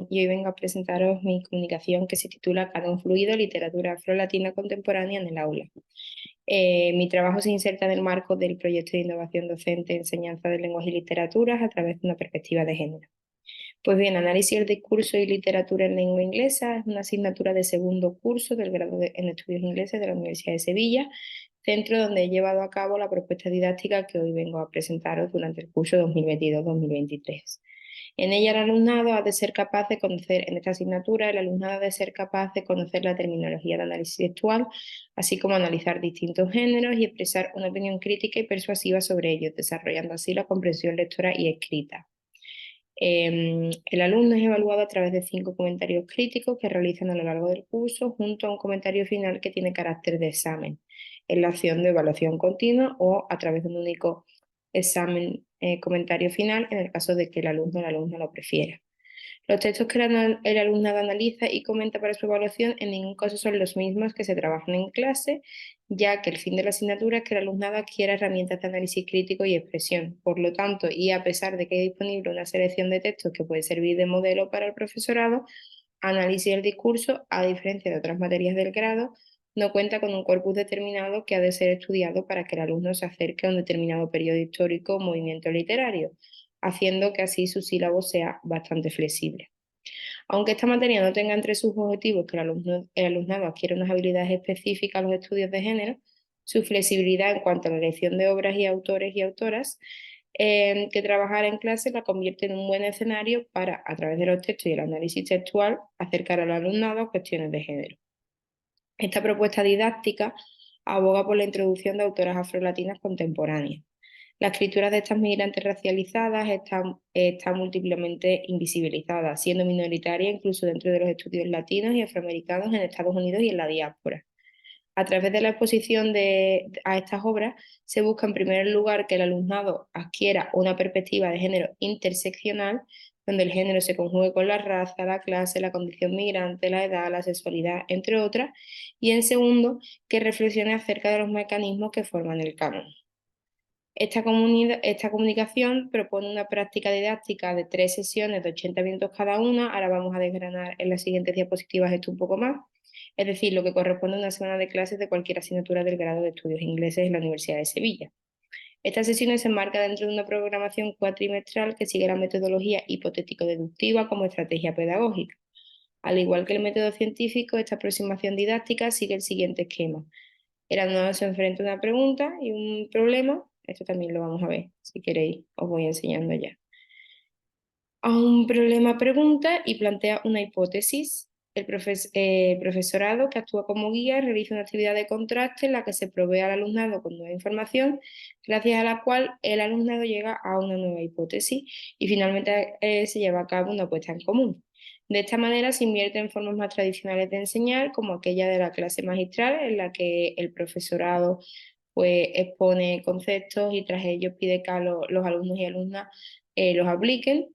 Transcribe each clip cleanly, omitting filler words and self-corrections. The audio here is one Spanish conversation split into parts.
y hoy vengo a presentaros mi comunicación que se titula Canon Fluido, Literatura Afrolatina Contemporánea en el aula. Mi trabajo se inserta en el marco del proyecto de innovación docente Enseñanza de Lenguas y Literaturas a través de una perspectiva de género. Pues bien, Análisis del Discurso y Literatura en Lengua Inglesa es una asignatura de segundo curso del grado en Estudios Ingleses de la Universidad de Sevilla, centro donde he llevado a cabo la propuesta didáctica que hoy vengo a presentaros durante el curso 2022-2023. En ella el alumnado ha de ser capaz de conocer, en esta asignatura, el alumnado ha de ser capaz de conocer la terminología de análisis textual, así como analizar distintos géneros y expresar una opinión crítica y persuasiva sobre ellos, desarrollando así la comprensión lectora y escrita. El alumno es evaluado a través de 5 comentarios críticos que realizan a lo largo del curso, junto a un comentario final que tiene carácter de examen, en la acción de evaluación continua o a través de un único examen, comentario final, en el caso de que el alumno o la alumna lo prefiera. Los textos que el alumnado analiza y comenta para su evaluación en ningún caso son los mismos que se trabajan en clase, ya que el fin de la asignatura es que el alumnado adquiera herramientas de análisis crítico y expresión. Por lo tanto, y a pesar de que hay disponible una selección de textos que puede servir de modelo para el profesorado, análisis del discurso, a diferencia de otras materias del grado, no cuenta con un corpus determinado que ha de ser estudiado para que el alumno se acerque a un determinado periodo histórico o movimiento literario, haciendo que así su sílabo sea bastante flexible. Aunque esta materia no tenga entre sus objetivos que el alumnado adquiera unas habilidades específicas a los estudios de género, su flexibilidad en cuanto a la elección de obras y autores y autoras que trabajar en clase la convierte en un buen escenario para, a través de los textos y el análisis textual, acercar al alumnado a cuestiones de género. Esta propuesta didáctica aboga por la introducción de autoras afrolatinas contemporáneas. La escritura de estas migrantes racializadas está múltiplemente invisibilizada, siendo minoritaria incluso dentro de los estudios latinos y afroamericanos en Estados Unidos y en la diáspora. A través de la exposición a estas obras se busca en primer lugar que el alumnado adquiera una perspectiva de género interseccional, donde el género se conjugue con la raza, la clase, la condición migrante, la edad, la sexualidad, entre otras, y en segundo, que reflexione acerca de los mecanismos que forman el canon. Esta comunicación propone una práctica didáctica de 3 sesiones de 80 minutos cada una. Ahora vamos a desgranar en las siguientes diapositivas esto un poco más. Es decir, lo que corresponde a una semana de clases de cualquier asignatura del grado de estudios ingleses en la Universidad de Sevilla. Estas sesiones se enmarcan dentro de una programación cuatrimestral que sigue la metodología hipotético-deductiva como estrategia pedagógica. Al igual que el método científico, esta aproximación didáctica sigue el siguiente esquema. El alumnado se enfrenta a una pregunta y un problema. Esto también lo vamos a ver, si queréis, os voy enseñando ya. A un problema pregunta y plantea una hipótesis. El profesorado, que actúa como guía, realiza una actividad de contraste en la que se provee al alumnado con nueva información, gracias a la cual el alumnado llega a una nueva hipótesis y finalmente se lleva a cabo una puesta en común. De esta manera se invierte en formas más tradicionales de enseñar, como aquella de la clase magistral, en la que el profesorado pues, expone conceptos y tras ellos pide que los alumnos y alumnas los apliquen.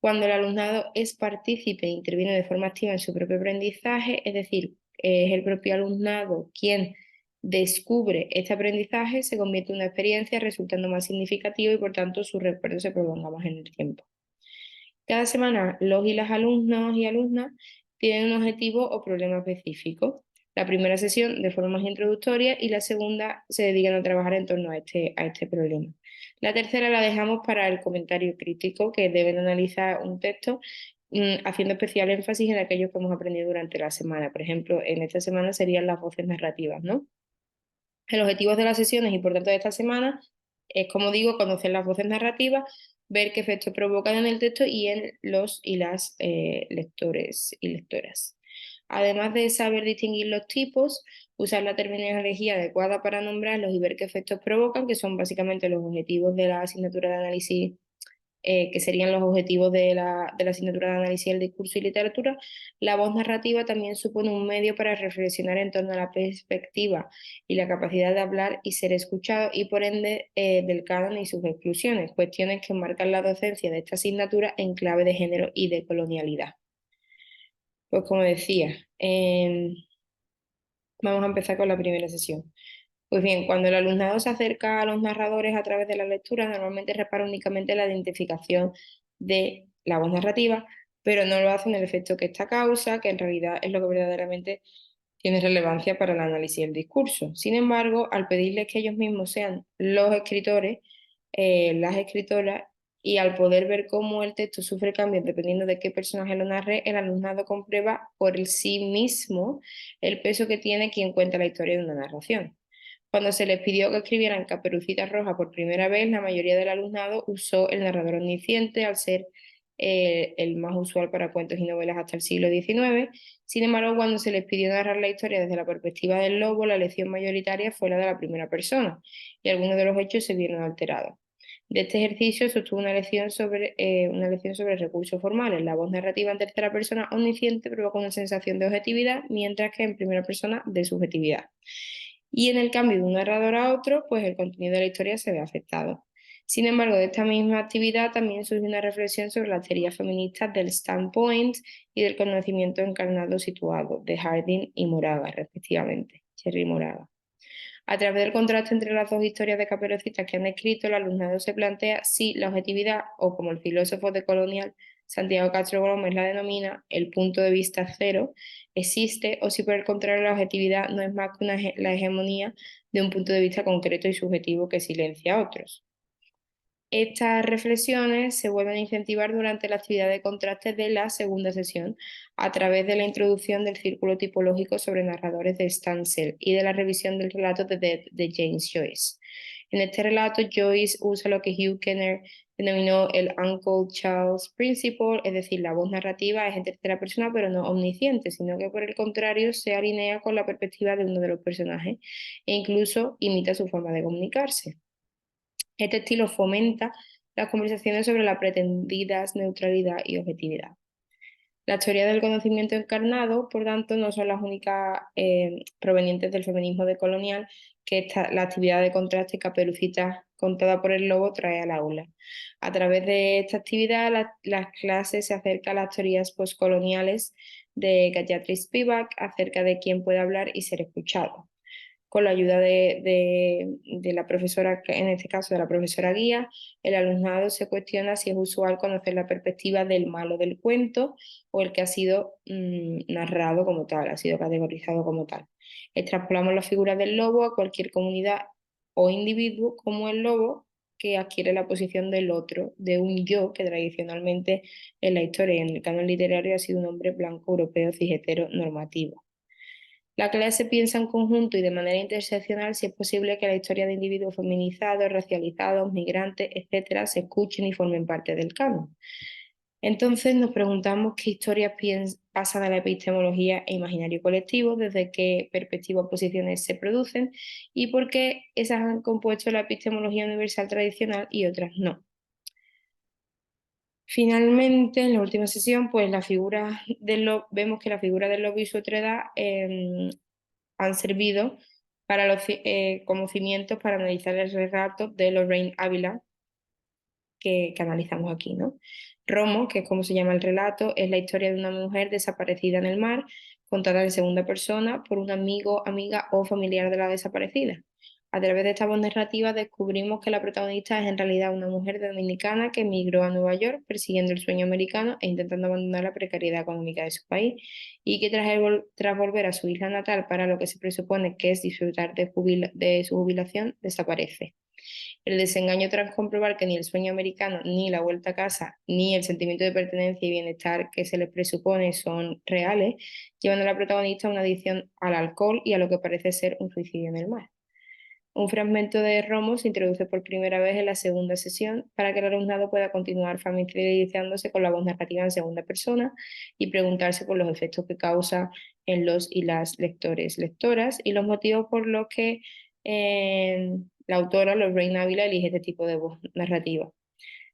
Cuando el alumnado es partícipe e interviene de forma activa en su propio aprendizaje, es decir, es el propio alumnado quien descubre este aprendizaje, se convierte en una experiencia resultando más significativo y por tanto su recuerdo se prolonga más en el tiempo. Cada semana los y las alumnos y alumnas tienen un objetivo o problema específico. La primera sesión de forma más introductoria y la segunda se dedican a trabajar en torno a este problema. La tercera la dejamos para el comentario crítico, que deben analizar un texto haciendo especial énfasis en aquellos que hemos aprendido durante la semana. Por ejemplo, en esta semana serían las voces narrativas, ¿no? El objetivo de las sesiones importantes de esta semana es, como digo, conocer las voces narrativas, ver qué efectos provocan en el texto y en los y las lectores y lectoras. Además de saber distinguir los tipos, usar la terminología adecuada para nombrarlos y ver qué efectos provocan, que son básicamente los objetivos de la asignatura de análisis, que serían los objetivos de la asignatura de análisis del discurso y literatura. La voz narrativa también supone un medio para reflexionar en torno a la perspectiva y la capacidad de hablar y ser escuchado y por ende del canon y sus exclusiones, cuestiones que marcan la docencia de esta asignatura en clave de género y de colonialidad. Pues como decía, vamos a empezar con la primera sesión. Pues bien, cuando el alumnado se acerca a los narradores a través de la lectura, normalmente repara únicamente la identificación de la voz narrativa, pero no lo hace en el efecto que esta causa, que en realidad es lo que verdaderamente tiene relevancia para el análisis del discurso. Sin embargo, al pedirles que ellos mismos sean los escritores, las escritoras, y al poder ver cómo el texto sufre cambios dependiendo de qué personaje lo narre, el alumnado comprueba por el sí mismo el peso que tiene quien cuenta la historia de una narración. Cuando se les pidió que escribieran Caperucita Roja por primera vez, la mayoría del alumnado usó el narrador omnisciente al ser el más usual para cuentos y novelas hasta el siglo XIX. Sin embargo, cuando se les pidió narrar la historia desde la perspectiva del lobo, la elección mayoritaria fue la de la primera persona y algunos de los hechos se vieron alterados. De este ejercicio se obtuvo una lección sobre recursos formales. La voz narrativa en tercera persona omnisciente provoca una sensación de objetividad, mientras que en primera persona de subjetividad. Y en el cambio de un narrador a otro, pues el contenido de la historia se ve afectado. Sin embargo, de esta misma actividad también surge una reflexión sobre las teorías feministas del standpoint y del conocimiento encarnado situado, de Harding y Moraga, respectivamente, Cherry Moraga. A través del contraste entre las dos historias de Caperucita que han escrito, el alumnado se plantea si la objetividad, o como el filósofo decolonial Santiago Castro Gómez la denomina, el punto de vista cero, existe, o si por el contrario la objetividad no es más que la hegemonía de un punto de vista concreto y subjetivo que silencia a otros. Estas reflexiones se vuelven a incentivar durante la actividad de contraste de la segunda sesión, a través de la introducción del círculo tipológico sobre narradores de Stansel y de la revisión del relato de James Joyce. En este relato, Joyce usa lo que Hugh Kenner denominó el Uncle Charles Principle, es decir, la voz narrativa es en tercera persona, pero no omnisciente, sino que por el contrario se alinea con la perspectiva de uno de los personajes e incluso imita su forma de comunicarse. Este estilo fomenta las conversaciones sobre la pretendida neutralidad y objetividad. Las teorías del conocimiento encarnado, por tanto, no son las únicas provenientes del feminismo decolonial que la actividad de contraste Caperucita contada por el lobo trae al aula. A través de esta actividad, las clases se acercan a las teorías postcoloniales de Gayatri Spivak acerca de quién puede hablar y ser escuchado. Con la ayuda de la profesora, en este caso de la profesora guía, el alumnado se cuestiona si es usual conocer la perspectiva del malo del cuento o el que ha sido narrado como tal, ha sido categorizado como tal. Extrapolamos la figura del lobo a cualquier comunidad o individuo como el lobo que adquiere la posición del otro, de un yo que tradicionalmente en la historia y en el canon literario ha sido un hombre blanco, europeo, cis normativo. La clase piensa en conjunto y de manera interseccional si es posible que la historia de individuos feminizados, racializados, migrantes, etcétera, se escuchen y formen parte del canon. Entonces nos preguntamos qué historias pasan a la epistemología e imaginario colectivo, desde qué perspectivas o posiciones se producen y por qué esas han compuesto la epistemología universal tradicional y otras no. Finalmente, en la última sesión, pues vemos que la figura del lobo y su otredad han servido para los conocimientos para analizar el relato de Lorraine Ávila que analizamos aquí, ¿no? Romo, que es como se llama el relato, es la historia de una mujer desaparecida en el mar, contada en segunda persona por un amigo, amiga o familiar de la desaparecida. A través de esta voz narrativa descubrimos que la protagonista es en realidad una mujer dominicana que emigró a Nueva York persiguiendo el sueño americano e intentando abandonar la precariedad económica de su país y que tras volver a su isla natal para lo que se presupone que es disfrutar de su jubilación, desaparece. El desengaño tras comprobar que ni el sueño americano, ni la vuelta a casa, ni el sentimiento de pertenencia y bienestar que se les presupone son reales, llevan a la protagonista a una adicción al alcohol y a lo que parece ser un suicidio en el mar. Un fragmento de Romo se introduce por primera vez en la segunda sesión para que el alumnado pueda continuar familiarizándose con la voz narrativa en segunda persona y preguntarse por los efectos que causa en los y las lectores, lectoras y los motivos por los que la autora Lorraine Ávila elige este tipo de voz narrativa.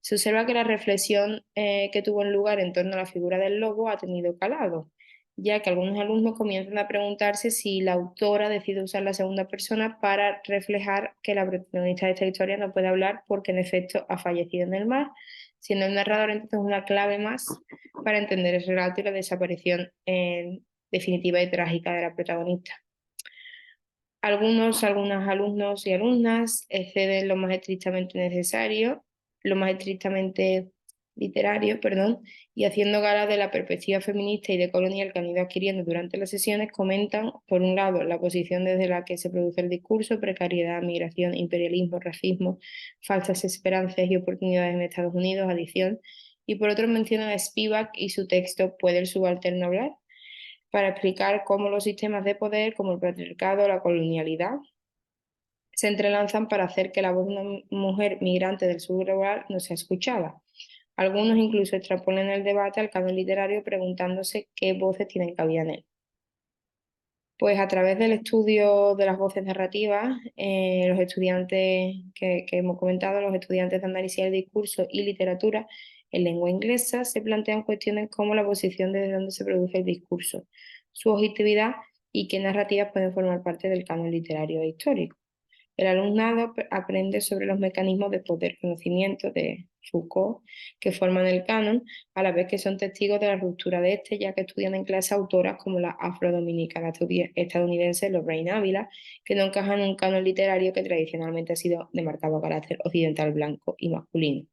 Se observa que la reflexión que tuvo en lugar en torno a la figura del lobo ha tenido calado, ya que algunos alumnos comienzan a preguntarse si la autora decide usar la segunda persona para reflejar que la protagonista de esta historia no puede hablar porque en efecto ha fallecido en el mar, siendo el narrador entonces una clave más para entender el relato y la desaparición definitiva y trágica de la protagonista. Algunos alumnos y alumnas exceden lo más estrictamente necesario, lo más estrictamente literario, perdón, y haciendo gala de la perspectiva feminista y decolonial que han ido adquiriendo durante las sesiones, comentan, por un lado, la posición desde la que se produce el discurso, precariedad, migración, imperialismo, racismo, falsas esperanzas y oportunidades en Estados Unidos, adicción, y por otro mencionan a Spivak y su texto ¿Puede el subalterno hablar?, para explicar cómo los sistemas de poder, como el patriarcado o la colonialidad, se entrelazan para hacer que la voz de una mujer migrante del sur global no sea escuchada. Algunos incluso extrapolan el debate al canon literario preguntándose qué voces tienen cabida en él. Pues a través del estudio de las voces narrativas, los estudiantes que hemos comentado, los estudiantes de análisis del discurso y literatura en lengua inglesa, se plantean cuestiones como la posición desde donde se produce el discurso, su objetividad y qué narrativas pueden formar parte del canon literario e histórico. El alumnado aprende sobre los mecanismos de poder conocimiento de Foucault que forman el canon, a la vez que son testigos de la ruptura de este, ya que estudian en clase autoras como la afrodominicana estadounidense Lorraine Ávila, que no encajan en un canon literario que tradicionalmente ha sido de marcado carácter occidental blanco y masculino.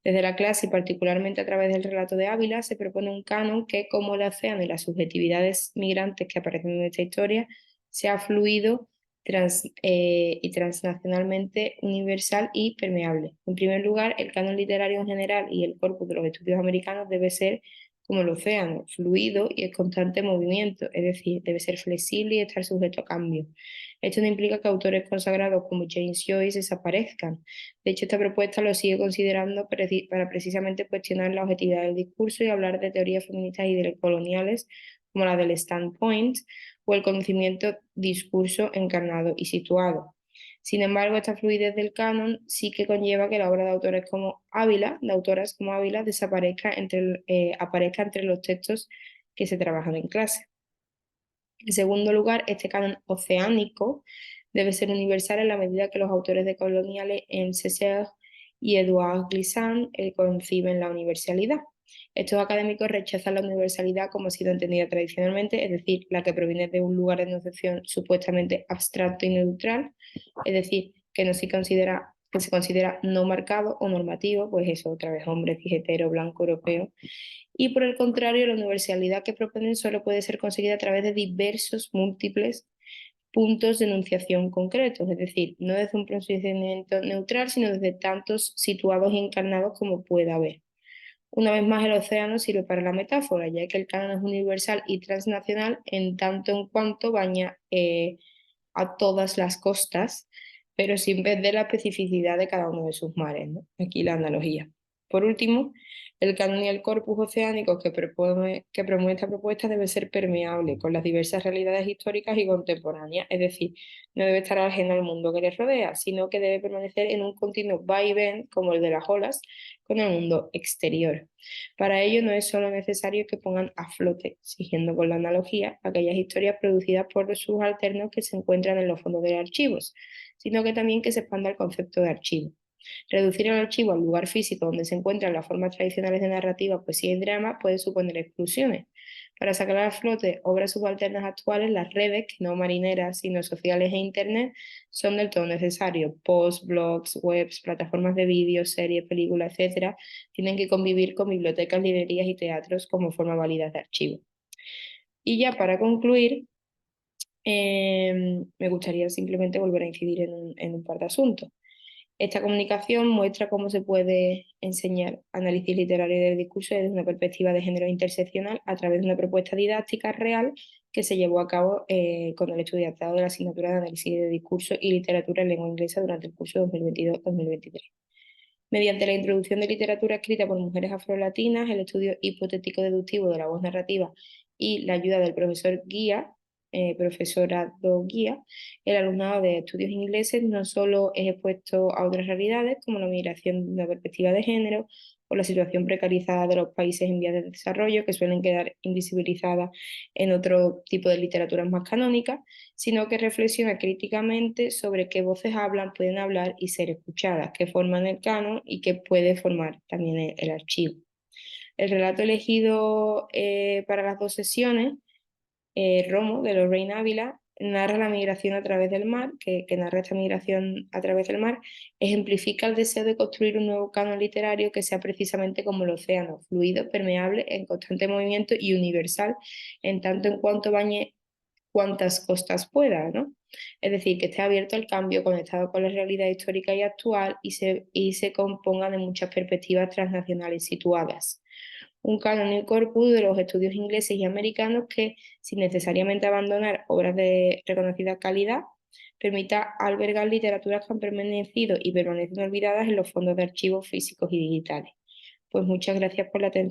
Desde la clase y particularmente a través del relato de Ávila se propone un canon que, como el océano y las subjetividades migrantes que aparecen en esta historia, sea fluido y transnacionalmente universal y permeable. En primer lugar, el canon literario en general y el corpus de los estudios americanos debe ser como el océano, fluido y en constante movimiento, es decir, debe ser flexible y estar sujeto a cambio. Esto no implica que autores consagrados como James Joyce desaparezcan. De hecho, esta propuesta lo sigue considerando para precisamente cuestionar la objetividad del discurso y hablar de teorías feministas y decoloniales como la del standpoint o el conocimiento discurso encarnado y situado. Sin embargo, esta fluidez del canon sí que conlleva que la obra de autores como Ávila, de autoras como Ávila, aparezca entre los textos que se trabajan en clase. En segundo lugar, este canon oceánico debe ser universal en la medida que los autores decoloniales M. Césaire y Edouard Glissant conciben la universalidad. Estos académicos rechazan la universalidad como ha sido entendida tradicionalmente, es decir, la que proviene de un lugar de enunciación supuestamente abstracto y neutral, es decir, que se considera no marcado o normativo, pues eso, otra vez hombre, cis, hetero, blanco, europeo, y por el contrario, la universalidad que proponen solo puede ser conseguida a través de diversos, múltiples puntos de enunciación concretos, es decir, no desde un procedimiento neutral, sino desde tantos situados y encarnados como pueda haber. Una vez más, el océano sirve para la metáfora, ya que el canon es universal y transnacional en tanto en cuanto baña a todas las costas, pero sin perder la especificidad de cada uno de sus mares, ¿no? Aquí la analogía. Por último, el canon y el corpus oceánico que promueve esta propuesta debe ser permeable con las diversas realidades históricas y contemporáneas, es decir, no debe estar ajeno al mundo que les rodea, sino que debe permanecer en un continuo vaivén, como el de las olas, con el mundo exterior. Para ello no es solo necesario que pongan a flote, siguiendo con la analogía, aquellas historias producidas por los subalternos que se encuentran en los fondos de archivos, sino que también que se expanda el concepto de archivo. Reducir el archivo al lugar físico donde se encuentran las formas tradicionales de narrativa, poesía y drama puede suponer exclusiones. Para sacar a flote obras subalternas actuales, las redes, que no marineras, sino sociales e internet, son del todo necesarios. Posts, blogs, webs, plataformas de vídeos, series, películas, etcétera, tienen que convivir con bibliotecas, librerías y teatros como forma válida de archivo. Y ya para concluir, me gustaría simplemente volver a incidir en un par de asuntos. Esta comunicación muestra cómo se puede enseñar análisis literario del discurso desde una perspectiva de género interseccional a través de una propuesta didáctica real que se llevó a cabo con el estudiantado de la asignatura de análisis de discurso y literatura en lengua inglesa durante el curso 2022-2023. Mediante la introducción de literatura escrita por mujeres afrolatinas, el estudio hipotético-deductivo de la voz narrativa y la ayuda del profesor guía, profesorado guía, el alumnado de estudios ingleses no solo es expuesto a otras realidades como la migración de una perspectiva de género o la situación precarizada de los países en vías de desarrollo que suelen quedar invisibilizadas en otro tipo de literaturas más canónicas, sino que reflexiona críticamente sobre qué voces hablan, pueden hablar y ser escuchadas, qué forman el canon y qué puede formar también el archivo. El relato elegido para las dos sesiones, Romo, de Lorraine Ávila, narra la migración a través del mar, que narra esta migración a través del mar, ejemplifica el deseo de construir un nuevo canon literario que sea precisamente como el océano, fluido, permeable, en constante movimiento y universal, en tanto en cuanto bañe cuantas costas pueda, ¿no? Es decir, que esté abierto al cambio, conectado con la realidad histórica y actual y se componga de muchas perspectivas transnacionales situadas. Un canon y corpus de los estudios ingleses y americanos que, sin necesariamente abandonar obras de reconocida calidad, permita albergar literaturas que han permanecido y permanecen olvidadas en los fondos de archivos físicos y digitales. Pues muchas gracias por la atención.